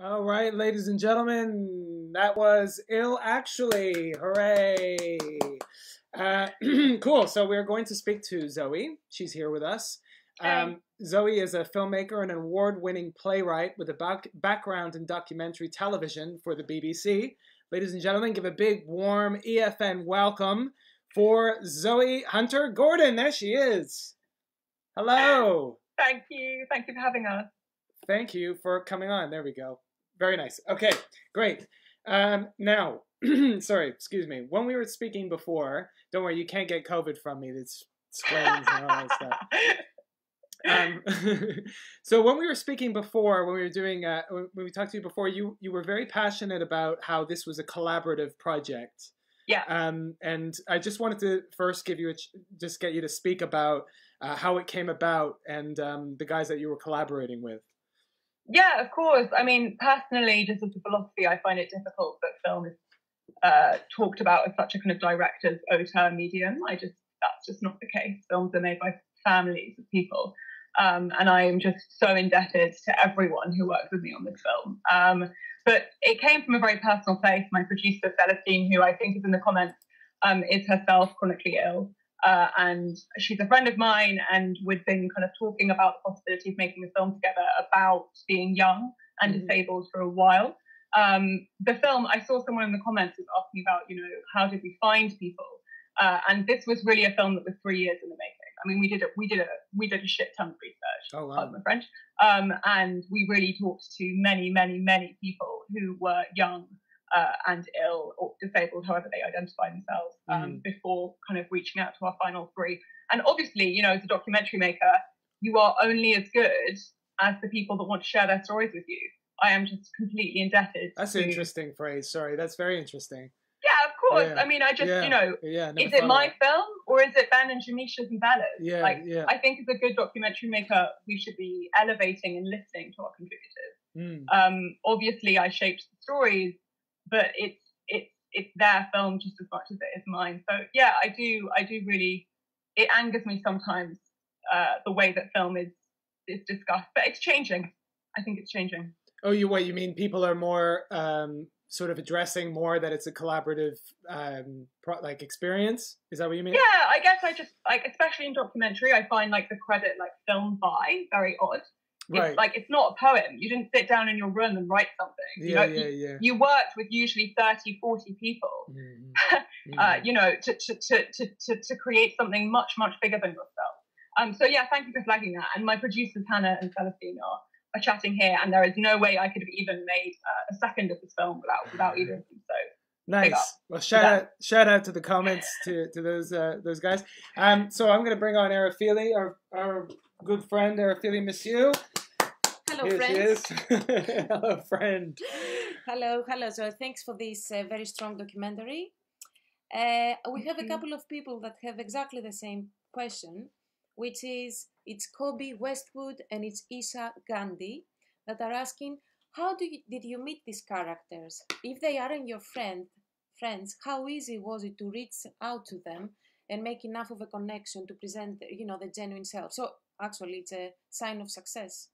All right, ladies and gentlemen, that was Ill Actually. Hooray! Uh, cool. So we're going to speak to Zoe. She's here with us. Hey. Zoe is a filmmaker and an award-winning playwright with a background in documentary television for the BBC. Ladies and gentlemen, give a big, warm EFN welcome for Zoe Hunter Gordon. There she is. Hello. Thank you. Thank you for having us. Thank you for coming on. There we go. Very nice. Okay, great. Now, sorry, excuse me. When we were speaking before, don't worry, you can't get COVID from me. It's strange and all that stuff. So when we were speaking before, when we were doing, when we talked to you before, you were very passionate about how this was a collaborative project. Yeah. And I just wanted to first give you just get you to speak about how it came about and the guys that you were collaborating with. Yeah, of course. I mean, personally, just as a philosophy, I find it difficult that film is talked about as such a kind of director's auteur medium. That's just not the case. Films are made by families of people. And I am just so indebted to everyone who worked with me on this film. But it came from a very personal place. My producer, Celestine, who I think is in the comments, is herself chronically ill. And she's a friend of mine, and we'd been kind of talking about the possibility of making a film together about being young and disabled for a while. The film, I saw someone in the comments was asking about, how did we find people? And this was really a film that was 3 years in the making. I mean, we did a shit ton of research. Oh, wow. Pardon my French. And we really talked to many, many, many people who were young and ill or disabled, however they identify themselves, before kind of reaching out to our final three. And obviously, as a documentary maker, you are only as good as the people that want to share their stories with you. I am just completely indebted. That's an interesting phrase. Sorry, that's very interesting. Yeah, of course. Yeah. I mean, I just, is it my film or is it Ben and Jamisha's and Bella's? Yeah, I think as a good documentary maker, we should be elevating and listening to our contributors. Obviously, I shaped the stories, but it's their film just as much as it is mine. So yeah, I do really. It angers me sometimes the way that film is discussed, but it's changing. I think it's changing. Oh, you mean people are more sort of addressing more that it's a collaborative experience? Is that what you mean? Yeah, I guess I just especially in documentary, I find the credit film by very odd. Right. It's not a poem. You didn't sit down in your room and write something. You worked with usually 30, 40 people, to create something much, much bigger than yourself. So yeah, thank you for flagging that. And my producers, Hannah and Celestine, are chatting here, and there is no way I could have even made a second of this film without either of them. So nice. Well, shout out to the comments to those guys. So I'm going to bring on Arafili, our good friend Arafili Monsieur. Hello, Here friends. she is. Hello, friend. Hello. So thanks for this very strong documentary. We have a couple of people that have exactly the same question, which is it's Kobe Westwood and it's Isha Gandhi that are asking, how did you meet these characters? If they aren't your friends, how easy was it to reach out to them and make enough of a connection to present, the genuine self? So actually, it's a sign of success.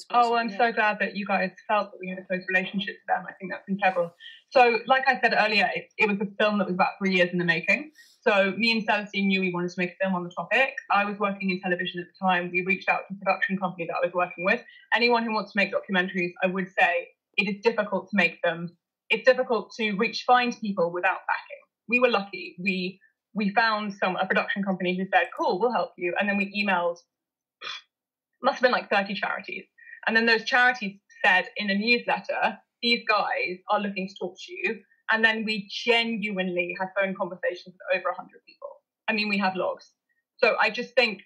I'm so glad that you guys felt that we had a close relationship to them. I think that's integral. So, like I said earlier, it was a film that was about 3 years in the making. So me and Celestine knew we wanted to make a film on the topic. I was working in television at the time. We reached out to a production company that I was working with. Anyone who wants to make documentaries, I would say it is difficult to make them. It's difficult to find people without backing. We were lucky. We found a production company who said, cool, we'll help you. And then we emailed, must have been 30 charities. And then those charities said in a newsletter, these guys are looking to talk to you. And then we genuinely had phone conversations with over 100 people. I mean, we have logs. So I just think,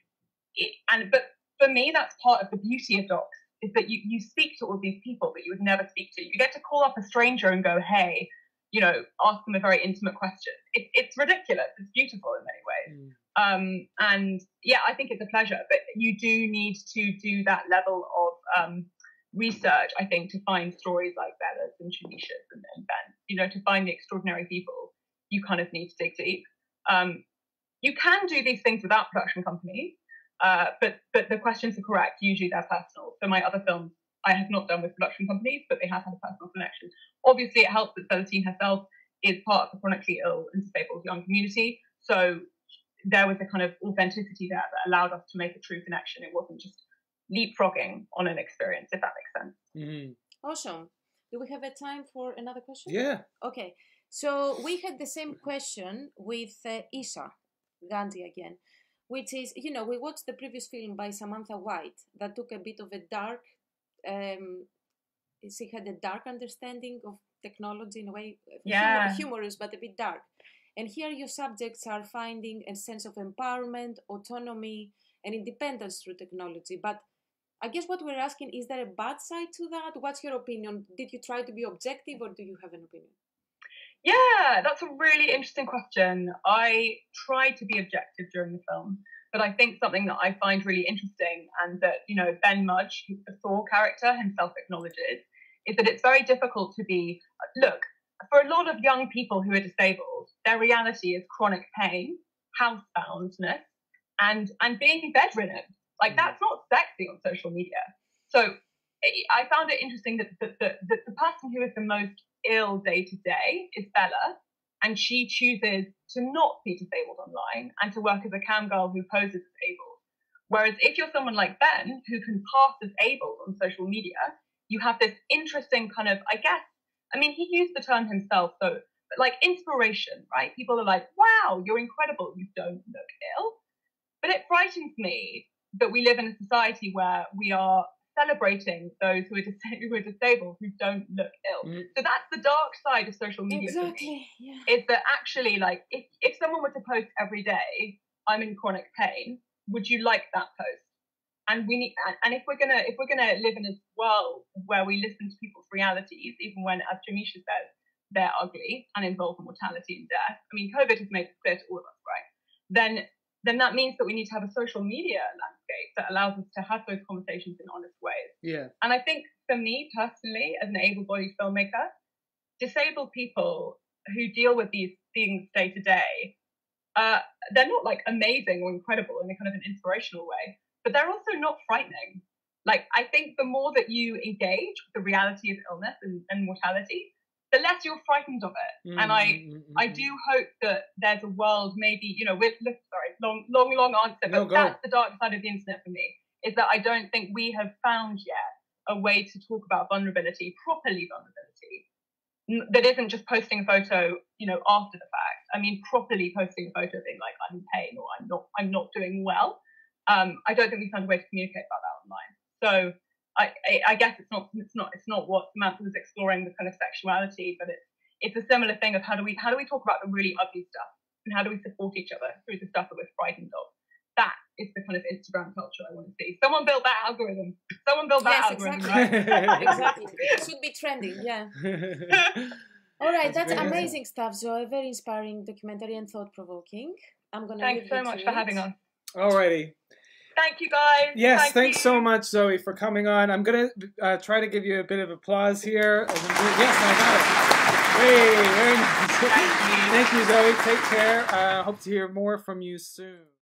but for me, that's part of the beauty of docs, is that you speak to all these people that you would never speak to. You get to call up a stranger and go, hey, ask them a very intimate question. It's ridiculous. It's beautiful in many ways. And yeah, I think it's a pleasure, but you do need to do that level of research, I think, to find stories like Bella's and Shanisha's and Ben. To find the extraordinary people, you kind of need to dig deep. You can do these things without production companies, but the questions are correct. Usually they're personal. So my other films I have not done with production companies, but they have had a personal connection. Obviously, it helps that Celestine herself is part of the chronically ill and disabled young community. So there was a kind of authenticity there that allowed us to make a true connection. It wasn't just leapfrogging on an experience, if that makes sense. Mm-hmm. Awesome. Do we have a time for another question? Yeah. Okay. So we had the same question with Isha Gandhi again, which is, you know, we watched the previous film by Samantha White that took a bit of a dark, she had a dark understanding of technology in a way, humorous, but a bit dark. And here your subjects are finding a sense of empowerment, autonomy, and independence through technology. But I guess what we're asking, is there a bad side to that? What's your opinion? Did you try to be objective, or do you have an opinion? Yeah, that's a really interesting question. I tried to be objective during the film, but I think something that I find really interesting, and that, you know, Ben Mudge, the Thor character, himself acknowledges, is that it's very difficult to be, look, for a lot of young people who are disabled, their reality is chronic pain, houseboundness, and being bedridden. Like, that's not sexy on social media. So I found it interesting that the person who is the most ill day to day is Bella, and she chooses to not be disabled online and to work as a cam girl who poses as able. Whereas if you're someone like Ben, who can pass as able on social media, you have this interesting kind of, I guess, I mean, he used the term himself, so like inspiration, right? People are like, wow, you're incredible, you don't look ill. But it frightens me that we live in a society where we are celebrating those who are disabled, who don't look ill. So that's the dark side of social media for me, is that actually, like, if someone were to post every day, I'm in chronic pain, would you like that post? And we need, and if we're gonna live in a world where we listen to people's realities, even when, as Jamisha says, they're ugly and involve mortality and death. I mean, COVID has made it clear to all of us, right? Then that means that we need to have a social media landscape that allows us to have those conversations in honest ways. Yeah. And I think for me personally, as an able-bodied filmmaker, disabled people who deal with these things day to day, they're not like amazing or incredible in a kind of an inspirational way, but they're also not frightening. Like, I think the more that you engage with the reality of illness and mortality, the less you're frightened of it. And I do hope that there's a world, maybe, you know, long answer, but that's the dark side of the internet for me, is that I don't think we have found yet a way to talk about vulnerability, properly vulnerability, that isn't just posting a photo, you know, after the fact. I mean, properly posting a photo being like, I'm in pain, or I'm not doing well. I don't think we found a way to communicate about that online. So I guess it's not what Samantha was exploring, the kind of sexuality, but it's a similar thing of how do we talk about the really ugly stuff, and how do we support each other through the stuff that we're frightened of. That is the kind of Instagram culture I want to see. Someone built that algorithm. Someone built that algorithm. Exactly. Right? Exactly. It should be trending. Yeah. All right, that's amazing stuff, Zoe. Very inspiring documentary and thought-provoking. I'm gonna. Thanks so much for having us. Alrighty. Thank you, guys. Yes, thanks so much, Zoe, for coming on. I'm going to try to give you a bit of applause here. Yes, I got it. Hey, very nice. Thank you, Zoe. Take care. Hope to hear more from you soon.